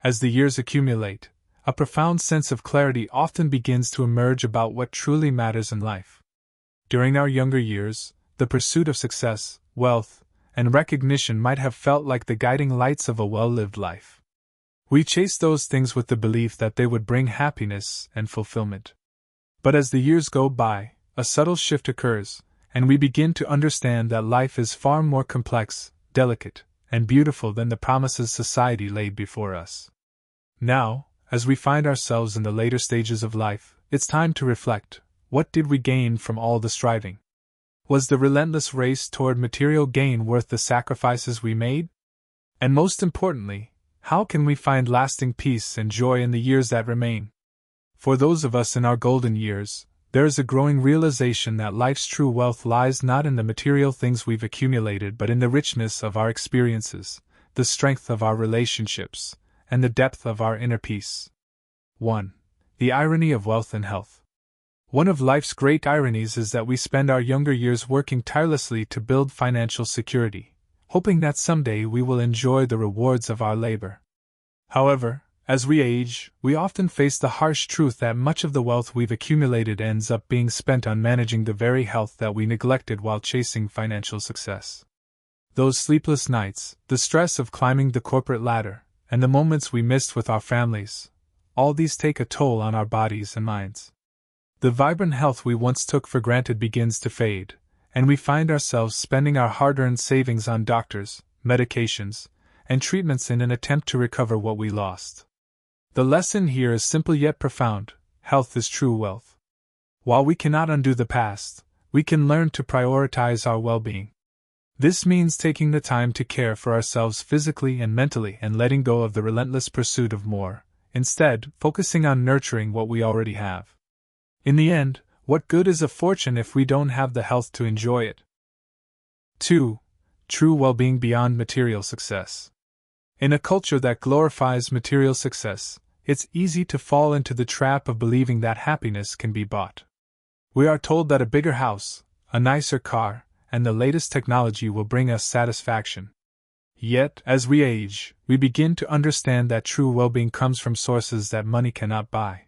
As the years accumulate, a profound sense of clarity often begins to emerge about what truly matters in life. During our younger years, the pursuit of success, wealth, and recognition might have felt like the guiding lights of a well-lived life. We chased those things with the belief that they would bring happiness and fulfillment. But as the years go by, a subtle shift occurs, and we begin to understand that life is far more complex, delicate, and beautiful than the promises society laid before us. Now, as we find ourselves in the later stages of life, it's time to reflect. What did we gain from all the striving? Was the relentless race toward material gain worth the sacrifices we made? And most importantly, how can we find lasting peace and joy in the years that remain? For those of us in our golden years, there is a growing realization that life's true wealth lies not in the material things we've accumulated but in the richness of our experiences, the strength of our relationships, and the depth of our inner peace. 1. The irony of wealth and health. One of life's great ironies is that we spend our younger years working tirelessly to build financial security, hoping that someday we will enjoy the rewards of our labor. However, as we age, we often face the harsh truth that much of the wealth we've accumulated ends up being spent on managing the very health that we neglected while chasing financial success. Those sleepless nights, the stress of climbing the corporate ladder, and the moments we missed with our families, all these take a toll on our bodies and minds. The vibrant health we once took for granted begins to fade, and we find ourselves spending our hard-earned savings on doctors, medications, and treatments in an attempt to recover what we lost. The lesson here is simple yet profound: health is true wealth. While we cannot undo the past, we can learn to prioritize our well-being. This means taking the time to care for ourselves physically and mentally and letting go of the relentless pursuit of more, instead focusing on nurturing what we already have. In the end, what good is a fortune if we don't have the health to enjoy it? 2. True well-being beyond material success. In a culture that glorifies material success, it's easy to fall into the trap of believing that happiness can be bought. We are told that a bigger house, a nicer car, and the latest technology will bring us satisfaction. Yet, as we age, we begin to understand that true well-being comes from sources that money cannot buy.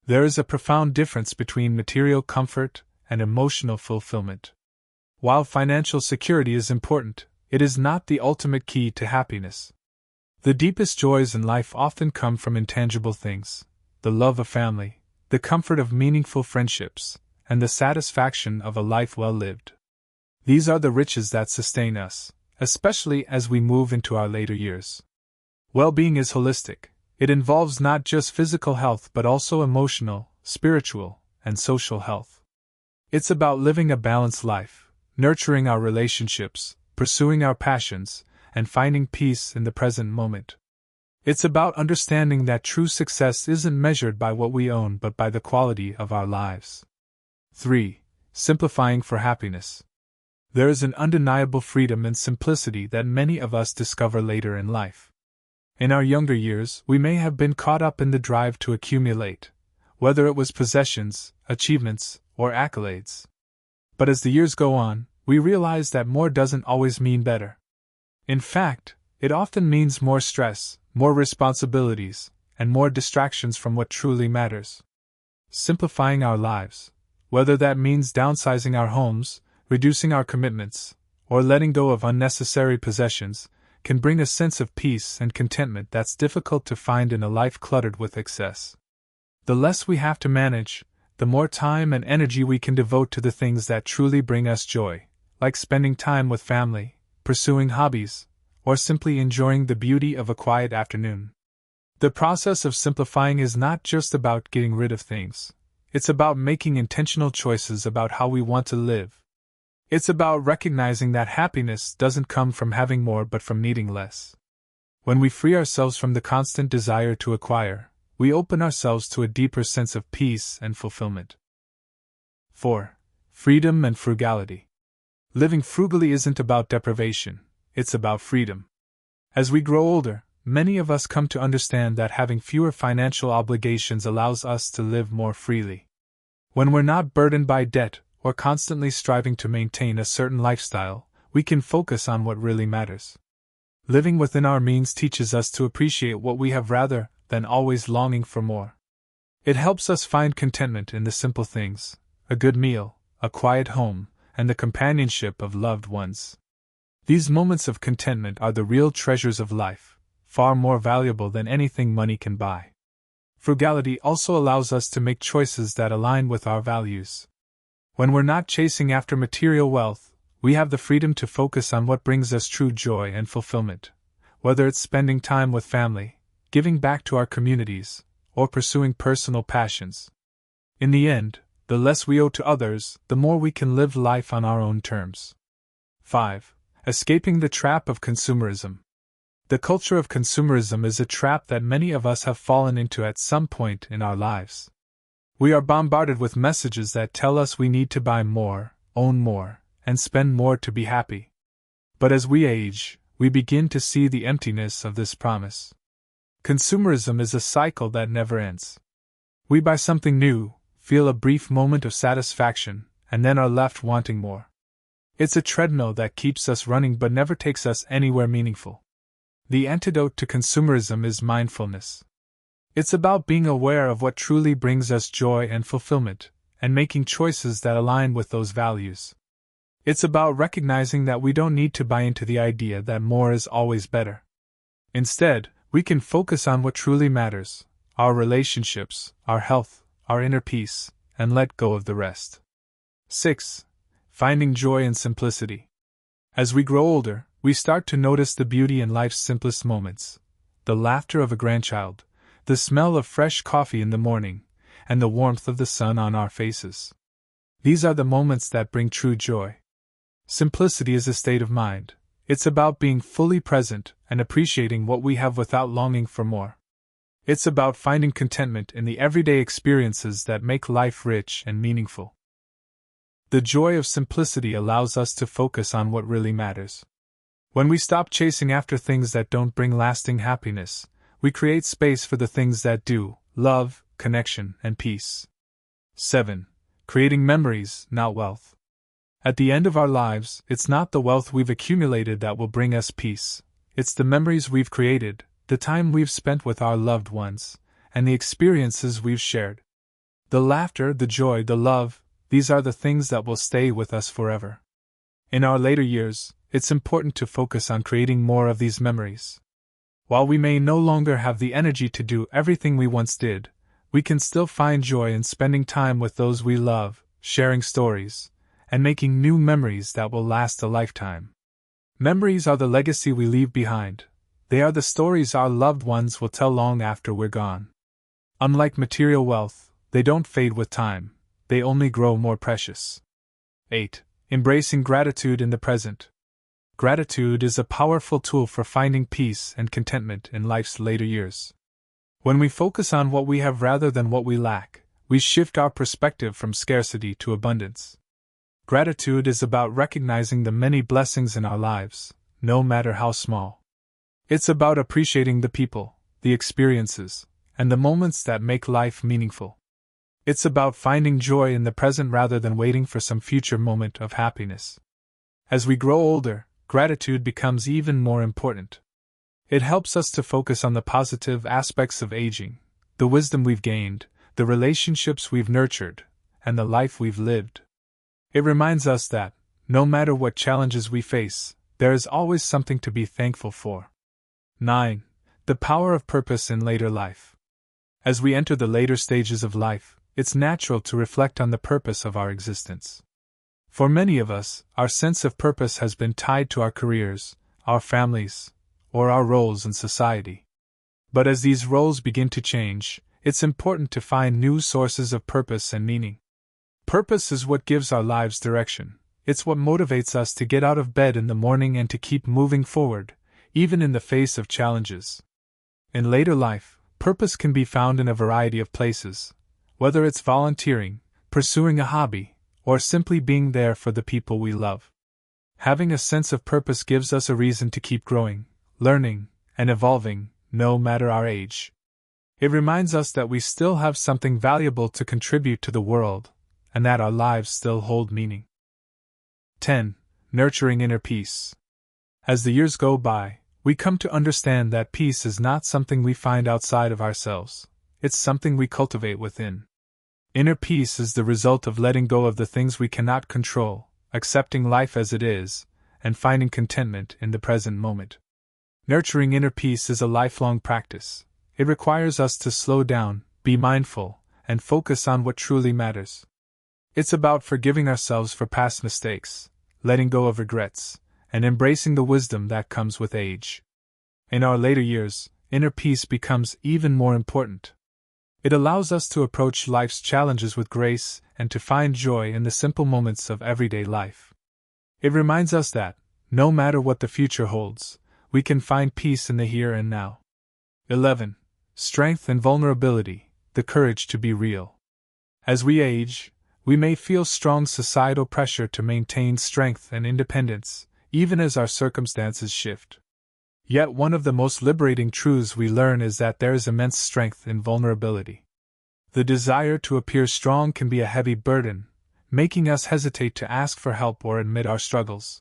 There is a profound difference between material comfort and emotional fulfillment. While financial security is important, it is not the ultimate key to happiness. The deepest joys in life often come from intangible things: the love of family, the comfort of meaningful friendships, and the satisfaction of a life well lived. These are the riches that sustain us, especially as we move into our later years. Well-being is holistic. It involves not just physical health but also emotional, spiritual, and social health. It's about living a balanced life, nurturing our relationships, pursuing our passions, and finding peace in the present moment. It's about understanding that true success isn't measured by what we own but by the quality of our lives. 3. Simplifying for happiness. There is an undeniable freedom and simplicity that many of us discover later in life. In our younger years, we may have been caught up in the drive to accumulate, whether it was possessions, achievements, or accolades. But as the years go on, we realize that more doesn't always mean better. In fact, it often means more stress, more responsibilities, and more distractions from what truly matters. Simplifying our lives, whether that means downsizing our homes, reducing our commitments, or letting go of unnecessary possessions, can bring a sense of peace and contentment that's difficult to find in a life cluttered with excess. The less we have to manage, the more time and energy we can devote to the things that truly bring us joy, like spending time with family, pursuing hobbies, or simply enjoying the beauty of a quiet afternoon. The process of simplifying is not just about getting rid of things. It's about making intentional choices about how we want to live. It's about recognizing that happiness doesn't come from having more but from needing less. When we free ourselves from the constant desire to acquire, we open ourselves to a deeper sense of peace and fulfillment. 4. Freedom and frugality. Living frugally isn't about deprivation, it's about freedom. As we grow older, many of us come to understand that having fewer financial obligations allows us to live more freely. When we're not burdened by debt or constantly striving to maintain a certain lifestyle, we can focus on what really matters. Living within our means teaches us to appreciate what we have rather than always longing for more. It helps us find contentment in the simple things: a good meal, a quiet home, and the companionship of loved ones. These moments of contentment are the real treasures of life, far more valuable than anything money can buy. Frugality also allows us to make choices that align with our values. When we're not chasing after material wealth, we have the freedom to focus on what brings us true joy and fulfillment, whether it's spending time with family, giving back to our communities, or pursuing personal passions. In the end, the less we owe to others, the more we can live life on our own terms. 5. Escaping the trap of consumerism. The culture of consumerism is a trap that many of us have fallen into at some point in our lives. We are bombarded with messages that tell us we need to buy more, own more, and spend more to be happy. But as we age, we begin to see the emptiness of this promise. Consumerism is a cycle that never ends. We buy something new, feel a brief moment of satisfaction, and then are left wanting more. It's a treadmill that keeps us running but never takes us anywhere meaningful. The antidote to consumerism is mindfulness. It's about being aware of what truly brings us joy and fulfillment, and making choices that align with those values. It's about recognizing that we don't need to buy into the idea that more is always better. Instead, we can focus on what truly matters: our relationships, our health, our inner peace, and let go of the rest. 6. Finding joy in simplicity. As we grow older, we start to notice the beauty in life's simplest moments: the laughter of a grandchild, the smell of fresh coffee in the morning, and the warmth of the sun on our faces. These are the moments that bring true joy. Simplicity is a state of mind. It's about being fully present and appreciating what we have without longing for more. It's about finding contentment in the everyday experiences that make life rich and meaningful. The joy of simplicity allows us to focus on what really matters. When we stop chasing after things that don't bring lasting happiness, we create space for the things that do: love, connection, and peace. 7. Creating memories, not wealth. At the end of our lives, it's not the wealth we've accumulated that will bring us peace. It's the memories we've created, the time we've spent with our loved ones, and the experiences we've shared. The laughter, the joy, the love, these are the things that will stay with us forever. In our later years, it's important to focus on creating more of these memories. While we may no longer have the energy to do everything we once did, we can still find joy in spending time with those we love, sharing stories, and making new memories that will last a lifetime. Memories are the legacy we leave behind. They are the stories our loved ones will tell long after we're gone. Unlike material wealth, they don't fade with time, they only grow more precious. 8. Embracing gratitude in the present. Gratitude is a powerful tool for finding peace and contentment in life's later years. When we focus on what we have rather than what we lack, we shift our perspective from scarcity to abundance. Gratitude is about recognizing the many blessings in our lives, no matter how small. It's about appreciating the people, the experiences, and the moments that make life meaningful. It's about finding joy in the present rather than waiting for some future moment of happiness. As we grow older, gratitude becomes even more important. It helps us to focus on the positive aspects of aging, the wisdom we've gained, the relationships we've nurtured, and the life we've lived. It reminds us that, no matter what challenges we face, there is always something to be thankful for. 9. The power of purpose in later life. As we enter the later stages of life, it's natural to reflect on the purpose of our existence. For many of us, our sense of purpose has been tied to our careers, our families, or our roles in society. But as these roles begin to change, it's important to find new sources of purpose and meaning. Purpose is what gives our lives direction. It's what motivates us to get out of bed in the morning and to keep moving forward, even in the face of challenges. In later life, purpose can be found in a variety of places, whether it's volunteering, pursuing a hobby, or simply being there for the people we love. Having a sense of purpose gives us a reason to keep growing, learning, and evolving, no matter our age. It reminds us that we still have something valuable to contribute to the world, and that our lives still hold meaning. 10. Nurturing inner peace. As the years go by, we come to understand that peace is not something we find outside of ourselves, it's something we cultivate within. Inner peace is the result of letting go of the things we cannot control, accepting life as it is, and finding contentment in the present moment. Nurturing inner peace is a lifelong practice. It requires us to slow down, be mindful, and focus on what truly matters. It's about forgiving ourselves for past mistakes, letting go of regrets, and embracing the wisdom that comes with age. In our later years, inner peace becomes even more important. It allows us to approach life's challenges with grace and to find joy in the simple moments of everyday life. It reminds us that, no matter what the future holds, we can find peace in the here and now. 11. Strength and vulnerability, the courage to be real. As we age, we may feel strong societal pressure to maintain strength and independence, even as our circumstances shift. Yet one of the most liberating truths we learn is that there is immense strength in vulnerability. The desire to appear strong can be a heavy burden, making us hesitate to ask for help or admit our struggles.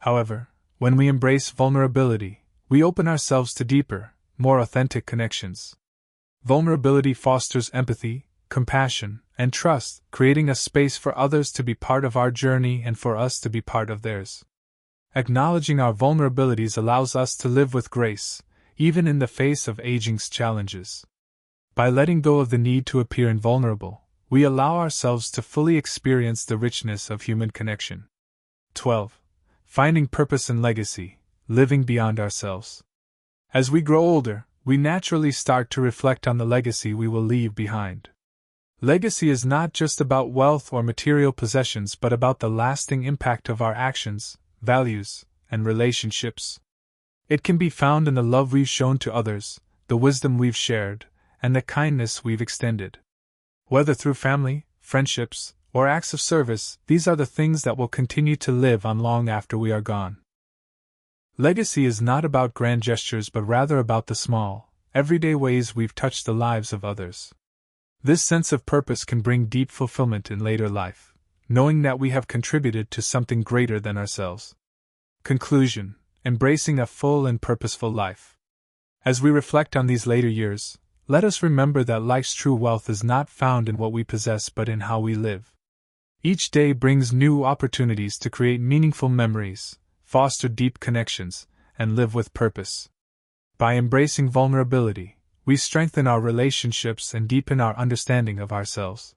However, when we embrace vulnerability, we open ourselves to deeper, more authentic connections. Vulnerability fosters empathy, compassion, and trust, creating a space for others to be part of our journey and for us to be part of theirs. Acknowledging our vulnerabilities allows us to live with grace, even in the face of aging's challenges. By letting go of the need to appear invulnerable, we allow ourselves to fully experience the richness of human connection. 12. Finding purpose and legacy, living beyond ourselves. As we grow older, we naturally start to reflect on the legacy we will leave behind. Legacy is not just about wealth or material possessions but about the lasting impact of our actions, values, and relationships. It can be found in the love we've shown to others, the wisdom we've shared, and the kindness we've extended. Whether through family, friendships, or acts of service, these are the things that will continue to live on long after we are gone. Legacy is not about grand gestures but rather about the small, everyday ways we've touched the lives of others. This sense of purpose can bring deep fulfillment in later life, knowing that we have contributed to something greater than ourselves. Conclusion: embracing a full and purposeful life. As we reflect on these later years, let us remember that life's true wealth is not found in what we possess but in how we live. Each day brings new opportunities to create meaningful memories, foster deep connections, and live with purpose. By embracing vulnerability, we strengthen our relationships and deepen our understanding of ourselves.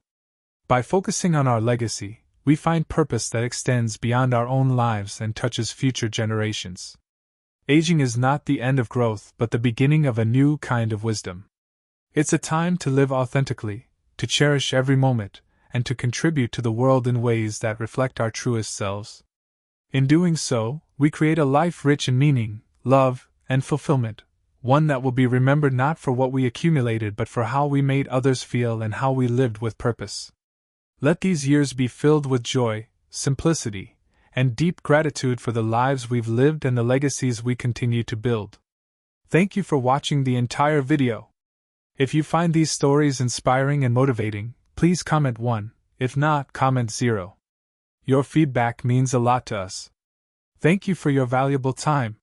By focusing on our legacy, we find purpose that extends beyond our own lives and touches future generations. Aging is not the end of growth but the beginning of a new kind of wisdom. It's a time to live authentically, to cherish every moment, and to contribute to the world in ways that reflect our truest selves. In doing so, we create a life rich in meaning, love, and fulfillment, one that will be remembered not for what we accumulated but for how we made others feel and how we lived with purpose. Let these years be filled with joy, simplicity, and deep gratitude for the lives we've lived and the legacies we continue to build. Thank you for watching the entire video. If you find these stories inspiring and motivating, please comment 1, if not, comment 0. Your feedback means a lot to us. Thank you for your valuable time.